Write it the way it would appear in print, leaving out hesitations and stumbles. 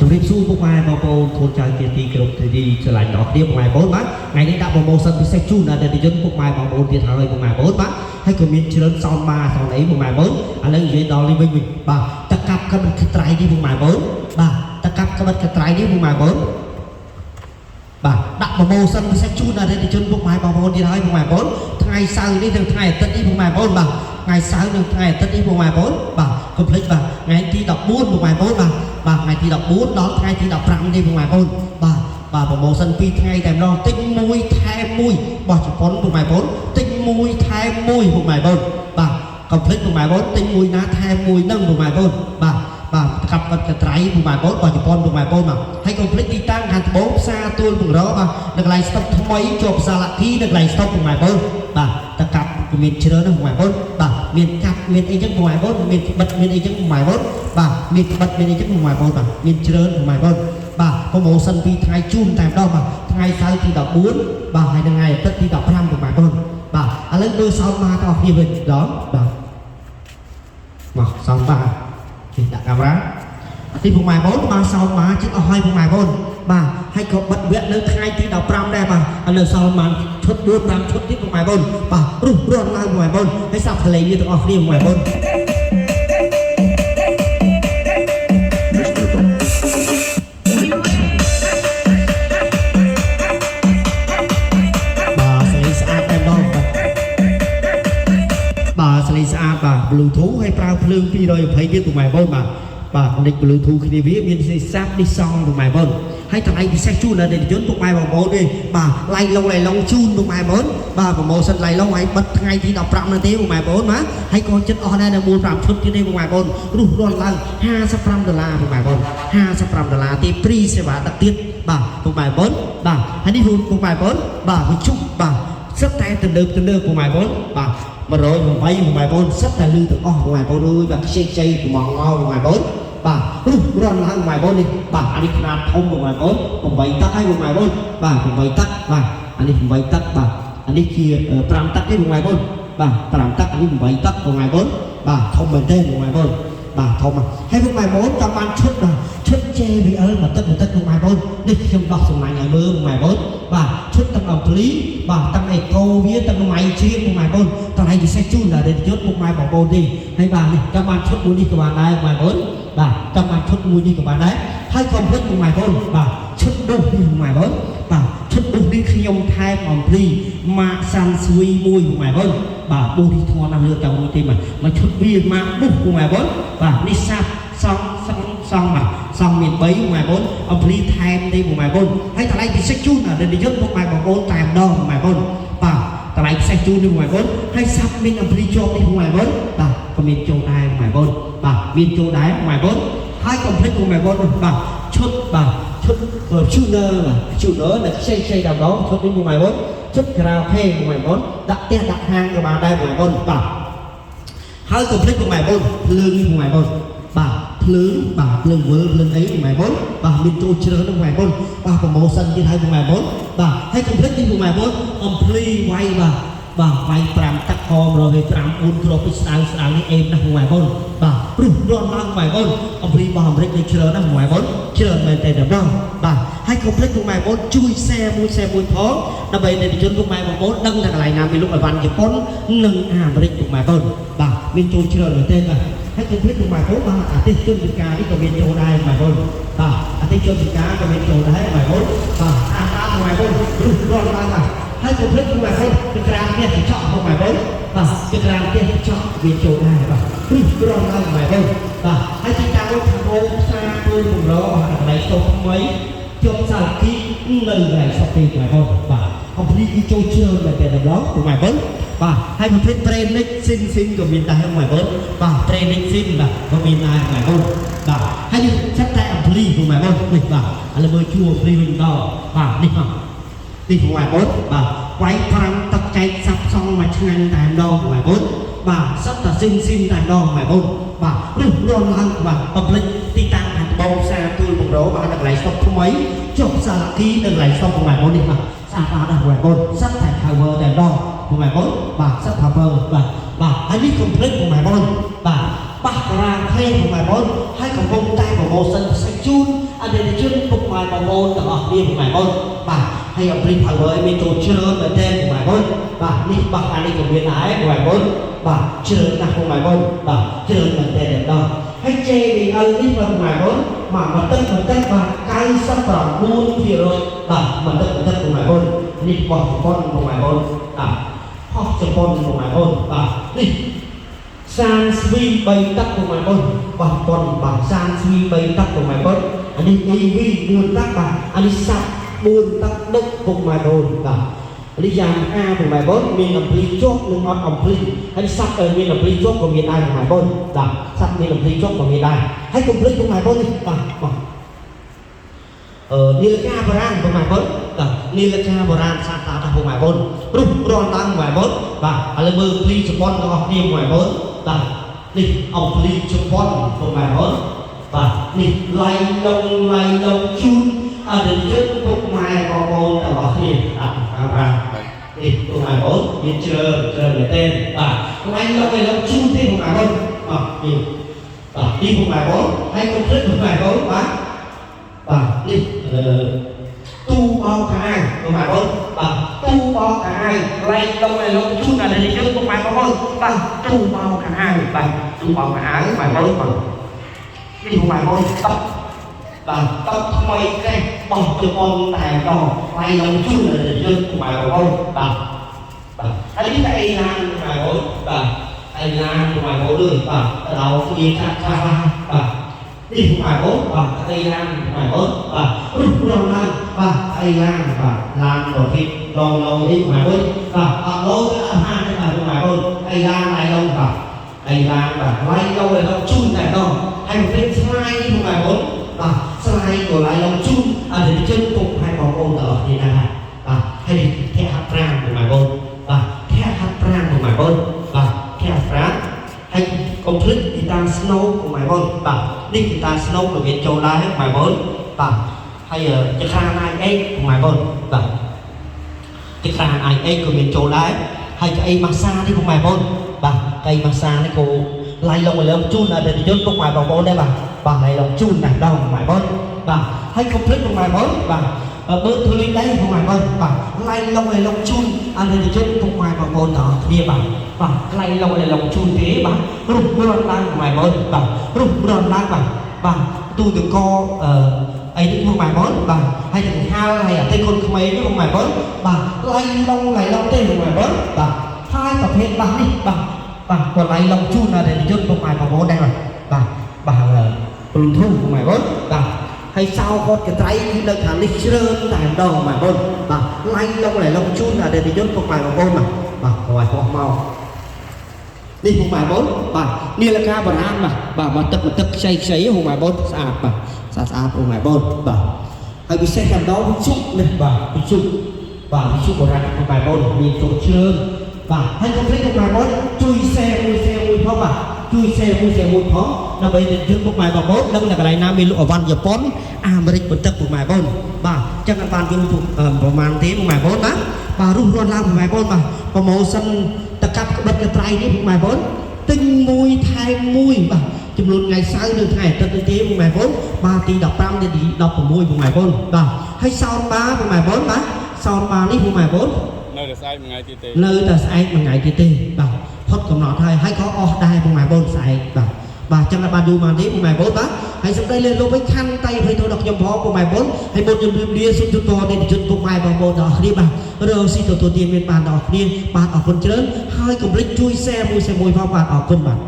ជំរាបសួរពុកម៉ែបងប្អូនកូនចៅជាទីគោរពទីស្រឡាញ់ដល់គ្នាពុកម៉ែបងប្អូនបាទថ្ងៃនេះដាក់ប្រម៉ូសិនពិសេសជូនដល់អ្នកជនពុកម៉ែបងប្អូនទៀតហើយពុកម៉ែបងប្អូនបាទហើយក៏មានច្រើនសោនបាសោនអីពុកម៉ែបងប្អូនឥឡូវនិយាយដល់នេះវិញបាទតកាប់ក្បិតខត្រៃនេះពុកម៉ែបងប្អូនបាទតកាប់ក្បិតខត្រៃនេះពុកម៉ែបងប្អូនបាទដាក់ប្រម៉ូសិនពិសេសជូនដល់អ្នកជនពុកម៉ែបងប្អូនទៀតហើយពុកម៉ែបងប្អូនថ្ងៃសៅរ៍នេះនិងថ្ងៃអាទិត្យនេះពុកម៉ែបងប្អូនបាទថ្ងៃសៅរ៍និងថ្ងៃអាទិត្យនេះពុកម៉ែបងប្អូនបាទកុំភ្លេចបាទថ្ងៃទី14ពុកម៉ែបងប្អូនបាទថ្ងៃទី14ដល់ថ្ងៃទី15នេះពុកម៉ែបងប្អូនបាទប្រម៉ូសិន2ថ្ងៃតែម្ដងទិញ1ថែម1របស់ជប៉ុនពុកម៉ែបងប្អូនទិញ1ថែម1ពុកម៉ែបងប្អូនបាទកុំភ្លេចពុកម៉ែបងប្អូនទិញ1ណាថែម1នឹងពុកម៉ែបងប្អូនបាទកាប់កត្រៃពុកម៉ែបងប្អូនរបស់ជប៉ុនពុកម៉ែបងប្អូនបាទហើយកុំភ្លេចទីតាំងខាងត្បូងផ្សារទួលពង្របាទនៅកន្លែងស្តុកថ្មីជាប់ផ្សារលាគីនៅកន្លែងស្តុកពុកម៉ែបងប្អូនបាទតកាប់មានច្រើនណាស់ពុកម៉ែបងប្អូនបាទមានកាប់មានអីចឹងពុកម៉ែបងប្អូនមានបិទមានអីចឹងពុកម៉ែបងប្អូនបាទមានបិទមានអីចឹងពុកម៉ែបងប្អូនបាទមានច្រើនពុកម៉ែបងប្អូនបាទប្រម៉ូសិន2ថ្ងៃជូនតែម្ដងបាទថ្ងៃសៅរ៍ទី14បាទហើយថ្ងៃអាទិត្យទី15ពុកម៉ែបងប្អូនបាទឥឡូវមើលសោតបាតអស់គ្នាវិញដល់បាទមកសោតបាគេដាក់កាមេរ៉ាទីពុកម៉ែបងប្អូនបាទសោតបាជិតអស់ហើយពុកម៉ែបងប្អូនបាទហើយក៏បិទវគ្គនៅថ្ងៃទី15ដែរបាទឥឡូវសោតបានឈុត4 5ឈុតទៀតពុកម៉ែបងប្អូនបាទរុះរាន់ឡើងពុកម៉ែបងប្អូនហើយសាប់កលេងនេះទាំងអស់គ្នាពុកម៉ែបងប្អូនស្លេស្អាតបាទ Bluetooth ហើយប្រើភ្លើង220ទៀតពុកម៉ែបងប្អូនបាទនិច Bluetooth គ្នាវាមានសេសាប់នេះសងពុកម៉ែបងប្អូនហើយតម្លៃពិសេសជូនដល់អ្នកជនពុកម៉ែបងប្អូនទេបាទឡៃឡុងជូនពុកម៉ែបងប្អូនបាទប្រម៉ូសិនឡៃឡុងហើយបិទថ្ងៃទី15នោះទេពុកម៉ែបងប្អូនបាទហើយក៏ចិត្តអស់ដែរនៅ4 5ឈុតទៀតទេពុកម៉ែបងប្អូនរុះរាន់ឡើង$55ពុកម៉ែបងប្អូន$55ទេព្រីសេវាដឹកទៀតបាទពុកម៉ែបងប្អូនបាទហើយនេះពុកម៉ែបងប្អូនបាទវិជុបាទសិតតែទៅលើពុកម៉ែបងប្អូនបាទ108ពុកម៉ែបងប្អូនសិតតែលឺទាំងអស់ពុកម៉ែបងប្អូនបាទខ្ចីកំងមកពុកម៉ែបងប្អូនបាទរុះរាន់ឡើងពុកម៉ែបងប្អូននេះបាទអានេះຂະຫນាតធំពុកម៉ែបងប្អូន8តឹកហើយពុកម៉ែបងប្អូនបាទ8តឹកបាទអានេះ8តឹកបាទអានេះជា5តឹកទេពុកម៉ែបងប្អូនបាទ5តឹកអានេះ8តឹកពុកម៉ែបងប្អូនបាទធំមែនទេពុកម៉ែបងប្អូនបាទធំហើយពុកម៉ែបងប្អូនចង់បានឈុតJBL មកទឹកពុកម៉ែបងប្អូននេះខ្ញុំដោះសំណាញ់ឲ្យមើលពុកម៉ែបងប្អូនបាទឈុតទាំងអំភ្លីបាទទាំងអេកូវាទាំងម៉ៃជ្រៀងពុកម៉ែបងប្អូនតម្លៃពិសេសជូនដល់យុទ្ធពុកម៉ែបងប្អូនទេហើយបាទនេះចង់បានឈុតមួយនេះក៏បានដែរពុកម៉ែបងប្អូនបាទចង់បានឈុតមួយនេះក៏បានដែរហើយកុំភ្លេចពុកម៉ែបងប្អូនបាទឈុតដុសនេះពុកម៉ែបងប្អូនបាទឈុតដុសនេះខ្ញុំថែមអំភ្លីម៉ាកសាន់ស្វីមួយពុកម៉ែបងប្អូនបាទដុសនេះធំណាស់លើចាំមួយទេមកឈុតវាម៉ាកដុសពុកម៉ែបងប្អូនបាទនេះសាប់សងបាទសងមាន3ពុកម៉ែបងប្អូនអំភ្លីថែមទេពុកម៉ែបងប្អូនហើយតម្លៃពិសេសជូនដល់យុទ្ធពុកម៉ែបងប្អូនតែម្ដងពុកម៉ែបងប្អូនបាទតម្លៃពិសេសជូននេះពុកម៉ែបងប្អូនហើយសាប់មានអំភ្លីជាប់នេះពុកម៉ែបងប្អូនបាទក៏មានចូលដែរពុកម៉ែបងប្អូនបាទមានចូលដែរពុកម៉ែបងប្អូនហើយកុំភ្លេចពុកម៉ែបងប្អូនបាទឈុតបាទឈុត tuner នៅខ្ចីដល់ដងឈុតនេះពុកម៉ែបងប្អូនឈុតក្រៅហេពុកម៉ែបងប្អូនដាក់ផ្ទះដាក់ហាងក៏បានដែរពុកម៉ែបងប្អូនបាទហើយកុំភ្លេចពុកម៉ែបងប្អូនភ្លើងនេះពុកម៉ែបងប្អូនបាទភ្លើងវើភ្លើងអីពុកម៉ែបងបាទមានចូលច្រើនពុកម៉ែបងបាទប្រម៉ូសិនទៀតឲ្យពុកម៉ែបងបាទហើយកុំភ្លេចនេះពុកម៉ែបងអំភ្លីវាយបាទវាយ5ទឹកខ105 4គ្រាប់ពីស្ដៅនេះអេមណាស់ពុកម៉ែបងបាទរុះរាន់ឡើងពុកម៉ែបងអំភ្លីរបស់អាមេរិកនេះច្រើនណាស់ពុកម៉ែបងច្រើនមែនទេតែម្ដងបាទហើយកុំភ្លេចពុកម៉ែបងជួយ share មួយផងដើម្បីអ្នកជនពុកម៉ែបងប្អូនដឹងថាកន្លែងណាមានលក់អីវ៉ាន់ជប៉ុននិងអាមេរិកពុកម៉ែបងបាទមានចូលច្រើនមែនទេបាទហើយកុំភ្លេចពុកម៉ែបងបាទអតិថិជនវិការនេះក៏មានចូលដែរពុកម៉ែបងបាទអតិថិជនវិការក៏មានចូលដែរពុកម៉ែបងបាទអាពុកម៉ែបងរុះរាន់ឡើងបាទហើយកុំភ្លេចពុកម៉ែបងពីក្រាមផ្ទះកញ្ចក់ពុកម៉ែបងបាទពីក្រាមផ្ទះកញ្ចក់វាចូលដែរបាទរុះរាន់ឡើងពុកម៉ែបងបាទហើយទីតាំងនោះខាងមុខផ្សារទួលពង្រកកន្លែងស្តុកថ្មីជាប់សាលគីនៅកន្លែងស្តុកទីពុកម៉ែបងបាទអំភ្លីគឺចូលច្រើនតែតែម្ដងពុកម៉ែបងបាទហើយប្រភេទ training ស៊ីនក៏មានដែរពុកម៉ែបងបាទ training ស៊ីនបាទក៏មានដែរពុកម៉ែបងបាទហើយនេះចាត់តែអំភ្លីពុកម៉ែបងនេះបាទឥឡូវមើលជួអំភ្លីវិញដល់បាទនេះពុកម៉ែបងបាទវាយ5ទឹកចែកសាប់សងមួយឆ្នាំតែម្ដងពុកម៉ែបងបាទសិតតែស៊ីនតែម្ដងពុកម៉ែបងបាទរុះរាន់ឡើងបាទបំភ្លេចទីតាំងខាងត្បូងផ្សារទួលពង្រកបាទនៅកន្លែងស្តុកថ្មីចុះផ្សារលាគីនៅកន្លែងស្តុកពុកម៉ែបងនេះបាទស្អាតដែរពុកម៉ែបងសិតតែ cover តែម្ដងពុកម៉ែបងបាទសិត cover បាទហើយនេះកុំភ្លេចពុកម៉ែបងបាទ បាក់រាងភ្លេងពុកម៉ែបងហើយកំពុងតែប្រម៉ូសិនផ្សេងជូនអតិថិជនពុកម៉ែបងទាំងអស់គ្នាពុកម៉ែបងបាទហើយអំព្រី power មានចូលច្រើនមែនទែនពុកម៉ែបងបាទនេះបាក់អានេះក៏មានដែរពុកម៉ែបងបាទច្រើនណាស់ពុកម៉ែបងបាទច្រើនមែនទែនដល់ហើយ JBL នេះពុកម៉ែបងមកបន្តិចបាទ99%បាទបន្តិចពុកម៉ែបងនេះបោះប៉ុនពុកម៉ែបងបាទហោះជប៉ុនពុកម៉ែបងបាទនេះសានស្វី3ទឹកពុកម៉ែបងបោះប៉ុនបាទសានស្វី3ទឹកពុកម៉ែបងអានេះ EV 4ទឹកបាទអានេះសាប់4ទឹកដឹកពុកម៉ែបងបាទនេះយ៉ាងអាពុកម៉ែបងមានអំភ្លីជាប់និងអត់អំភ្លីហើយសាប់មានអំភ្លីជាប់ក៏មានដែរពុកម៉ែបងបាទសាប់មានអំភ្លីជាប់ក៏មានដែរហើយកុំភ្លេចពុកម៉ែបងនេះបាទនាឡិកាបុរាណពុកម៉ែបងបាទនាឡិកាបុរាណសាស្ត្រតាពុកម៉ែបងរុះរន់ឡើងពុកម៉ែបងបាទឥឡូវមើលភ្លីជប៉ុនទាំងអស់គ្នាពុកម៉ែបងបាទនេះអំភ្លីជប៉ុនពុកម៉ែបងបាទនេះឡៃឡុងជូនអរិយជនពុកម៉ែបងប្អូនទាំងអស់គ្នាបាទនេះពុកម៉ែបងមានច្រើនមែនទេបាទឡៃឡុងជូនទេពុកម៉ែបងបាទនេះបាទនេះពុកម៉ែបងហើយកុំភ្លេចពុកម៉ែបងបាទបាទនេះទូបោកខាងពុកម៉ែបងបាទទូបោកខាងឡៃឡុងជូនអរិយជនពុកម៉ែបងប្អូនបាទទូបោកខាងបាទទូបោកខាងម៉ែបងបាទនេះពុកម៉ែបងបាទតបថ្មីទេបោះជប៉ុនតែម្ដងឡៃឡុងជូនអរិយជនពុកម៉ែបងប្អូនបាទហើយនេះតែអីណាពុកម៉ែបងបាទអីណាពុកម៉ែបងលើបាទដល់គ្នាខ្លះបាទនេះពុកម៉ែបងបាទអីឡានពុកម៉ែបងបាទរុះរំឡើងបាទអីឡានបាទឡានប្រភេទឡងនេះពុកម៉ែបងបាទអត់ឡងអត់ហានទេបាទពុកម៉ែបងអីឡានឡៃឡុងបាទអីឡានបាទឡៃឡុងជូនតែម្ដងហើយប្រភេទស្លាយនេះពុកម៉ែបងបាទស្លាយក៏ឡៃឡុងជូនអតិថិជនពុកម៉ែបងប្អូនទាំងអស់គ្នាដែរបាទហើយធែហាត់ប្រាំពុកម៉ែបងបាទធែហាត់ប្រាំពុកម៉ែបងបាទធែហាត់ប្រាំហើយកុំភ្លេចទីតាំង snow ពុកម៉ែបងបាទនេះទីតាំង snow ក៏មានចូលដែរពុកម៉ែបងបាទហើយចក្រាន IX ពុកម៉ែបងបាទចក្រាន IX ក៏មានចូលដែរហើយកៅអីម៉ាសានេះពុកម៉ែបងបាទកៅអីម៉ាសានេះក៏ឡៃឡុងជូនអតិថិជនពុកម៉ែបងប្អូនដែរបាទឡៃឡុងជូនតែម្ដងពុកម៉ែបងបាទហើយកុំភ្លេចពុកម៉ែបងបាទបើធ្វើលេងដែរពុកម៉ែបងបាទឡៃឡុងជូនអតិថិជនពុកម៉ែបងប្អូនទាំងអស់គ្នាបាទឡៃឡុងជូនទេបាទរុះរន់ឡើងពុកម៉ែបងបាទរុះរន់ឡើងបាទទូទឹកកអីនេះពុកម៉ែបងបាទហើយទាំងហាលហើយអតិថិជនក្មេងនេះពុកម៉ែបងបាទឡៃឡុងទេពុកម៉ែបងបាទហើយប្រភេទបាសនេះបាទក៏ឡៃឡុងជូនអតិថិជនពុកម៉ែបងប្អូនដែរបាទព្រលឹងធូពុកម៉ែបងបាទហើយសោគាត់កត្រៃនៅខាងនេះច្រើនតែម្ដងម៉ែបងបាទឡៃឡុងជូនអតិថិជនពុកម៉ែបងប្អូនបាទក៏ឲ្យហោះមកនេះពុកម៉ែបងបាទនាឡិកាបុរាណបាទមកទឹកខ្ចីពុកម៉ែបងស្អាតបាទស្អាតពុកម៉ែបងបាទហើយពិសេសតែម្ដងវិជុនេះបាទវិជុបុរាណពុកម៉ែបងមានចូលច្រើនបាទហើយកុំភ្លេចពុកម៉ែបងជួយ share មួយផងបាទជួយ share មួយផងដើម្បីឲ្យយើងពុកម៉ែបងប្អូនដឹងថាកន្លែងណាមានលក់អវ៉ាន់ជប៉ុនអាមេរិកបន្ទឹកពុកម៉ែបងបាទអញ្ចឹងបានយល់ប្រហែលទេពុកម៉ែបងបាទរុះរាន់ឡើងពុកម៉ែបងបាទប្រម៉ូសិនតកាប់ក្បិតកត្រៃនេះពុកម៉ែបងទិញមួយថែមមួយបាទចំនួនថ្ងៃសៅរ៍នៅថ្ងៃអាទិត្យនេះទេពុកម៉ែបងបាទទី15ទី16ពុកម៉ែបងបាទហើយសោនបាពុកម៉ែបងបាទសោនបានេះពុកម៉ែបងនៅតែស្អែកមួយថ្ងៃទៀតទេបាទផុតកំណត់ហើយក៏អស់ដែរពុកម៉ែបងស្អែកបាទចឹងបានយូរមកទេពុកម៉ែបងបាទហើយសម្ដីលេលោកវិញខណ្ឌតៃភ័យទៅដល់ខ្ញុំផងពុកម៉ែបងហើយមុនជំរាបលាសូមជូនពរដល់ជនពុកម៉ែបងប្អូនទាំងអស់គ្នាបាទរកស៊ីទទួលទានមានបានដល់គ្នាបាទអរគុណច្រើនហើយកុំភ្លេចជួយ share មួយផងបាទអរគុណបាទ